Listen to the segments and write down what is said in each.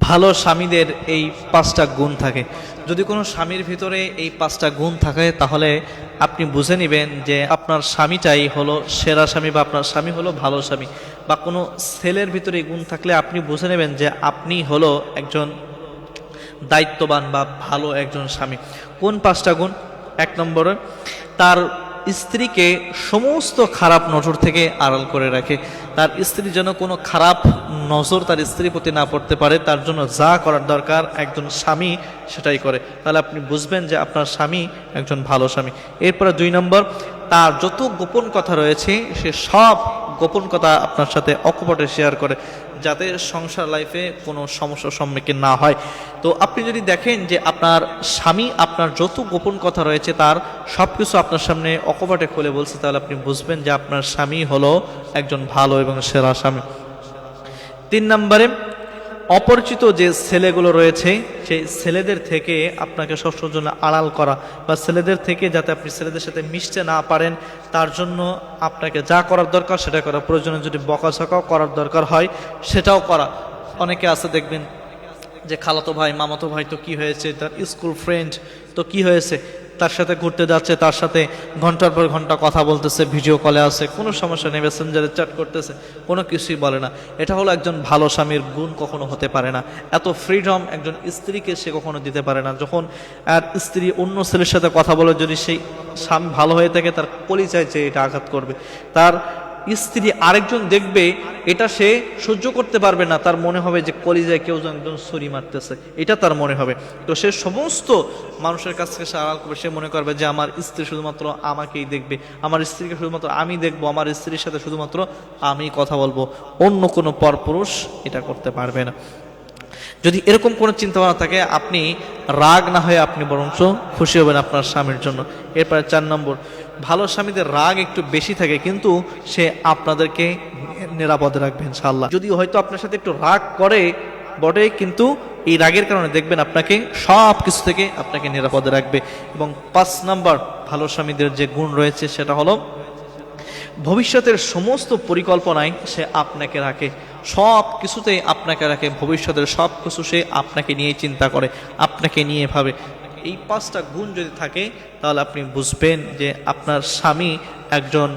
ভালো স্বামীদের এই পাঁচটা গুণ থাকে। যদি কোনো স্বামীর ভিতরে এই পাঁচটা গুণ থাকে তাহলে আপনি বুঝে নেবেন যে আপনার স্বামীটাই হলো সেরা স্বামী বা আপনার স্বামী হলো ভালো স্বামী। বা কোনো ছেলের ভিতরে এই গুণ থাকলে আপনি বুঝে নেবেন যে আপনি হলো একজন দায়িত্ববান বা ভালো একজন স্বামী। কোন পাঁচটা গুণ? এক নম্বরে, তার স্ত্রীকে সমস্ত খারাপ নজর থেকে আড়াল করে রাখে। তার স্ত্রী যেন কোনো খারাপ নজর তার স্ত্রীর প্রতি না পড়তে পারে, তার জন্য যা করার দরকার একজন স্বামী সেটাই করে। তাহলে আপনি বুঝবেন যে আপনার স্বামী একজন ভালো স্বামী। এরপরে দুই নম্বর, তার যত গোপন কথা রয়েছে সে সব গোপন কথা আপনার সাথে অকপটে শেয়ার করে, যাতে সংসার লাইফে কোনো সমস্যার সম্মুখীন না হয়। তো আপনি যদি দেখেন যে আপনার স্বামী আপনার যত গোপন কথা রয়েছে তার সব কিছু আপনার সামনে অকপটে খুলে বলছে, তাহলে আপনি বুঝবেন যে আপনার স্বামী হলো একজন ভালো এবং সেরা স্বামী। তিন নম্বরে, অপরিচিত যে ছেলেগুলো রয়েছে সেই ছেলেদের থেকে আপনাকে সবসময়ের জন্য আড়াল করা, বা ছেলেদের থেকে যাতে আপনি ছেলেদের সাথে মিশতে না পারেন তার জন্য আপনাকে যা করার দরকার সেটা করা, প্রয়োজনে যদি বকাঝকাও করার দরকার হয় সেটাও করা। অনেকে আছে দেখবেন যে খালাতো ভাই মামাতো ভাই তো কি হয়েছে, তার স্কুল ফ্রেন্ড তো কি হয়েছে, তার সাথে ঘুরতে যাচ্ছে, তার সাথে ঘন্টার পর ঘন্টা কথা বলতেছে, ভিডিও কলে আছে, কোনো সমস্যা নেই, মেসেঞ্জারে চ্যাট করতেছে, কোনো কিছুই বলে না। এটা হলো একজন ভালো স্বামীর গুণ কখনো হতে পারে না। এত ফ্রিডম একজন স্ত্রীকে সে কখনো দিতে পারে না। যখন আর স্ত্রী অন্য ছেলের সাথে কথা বলে যদি সেই স্বামী ভালো হয়ে থাকে, তার কলিজায় যে এটা আঘাত করবে, তার স্ত্রী আরেকজন দেখবে এটা সে সহ্য করতে পারবে না, তার মনে হবে যে কলিজায় কেউ একজন ছুরি মারতেছে, এটা তার মনে হবে। তো সে সমস্ত মানুষের কাছ থেকে সে আড়াল করবে, সে মনে করবে যে আমার স্ত্রী শুধুমাত্র আমাকেই দেখবে, আমার স্ত্রীকে শুধুমাত্র আমি দেখবো, আমার স্ত্রীর সাথে শুধুমাত্র আমি কথা বলবো, অন্য কোনো পরপুরুষ এটা করতে পারবে না। যদি এরকম কোনো চিন্তাভাবনা থাকে, আপনি রাগ না হয়ে আপনি বরঞ্চ খুশি হবেন আপনার স্বামীর জন্য। এরপরে চার নম্বর, ভালো স্বামীদের রাগ একটু বেশি থাকে কিন্তু সে আপনাদেরকে নিরাপদে রাখবে ইনশাআল্লাহ। যদি হয়তো আপনার সাথে একটু রাগ করে বটে, কিন্তু এই রাগের কারণে দেখবেন আপনাকে সব কিছু থেকে আপনাকে নিরাপদে রাখবে। এবং পাঁচ নম্বর ভালো স্বামীদের যে গুণ রয়েছে সেটা হলো ভবিষ্যতের সমস্ত পরিকল্পনায় সে আপনাকে রাখে, সব কিছুতেই আপনাকে রাখে, ভবিষ্যতের সব কিছু সে আপনাকে নিয়ে চিন্তা করে, আপনাকে নিয়ে ভাবে। এই পাঁচটা গুণ যদি থাকে তাহলে আপনি বুঝবেন যে আপনার স্বামী একজন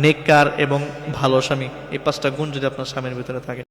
নেককার এবং ভালো স্বামী। এই পাঁচটা গুণ যদি আপনার স্বামীর ভিতরে থাকে।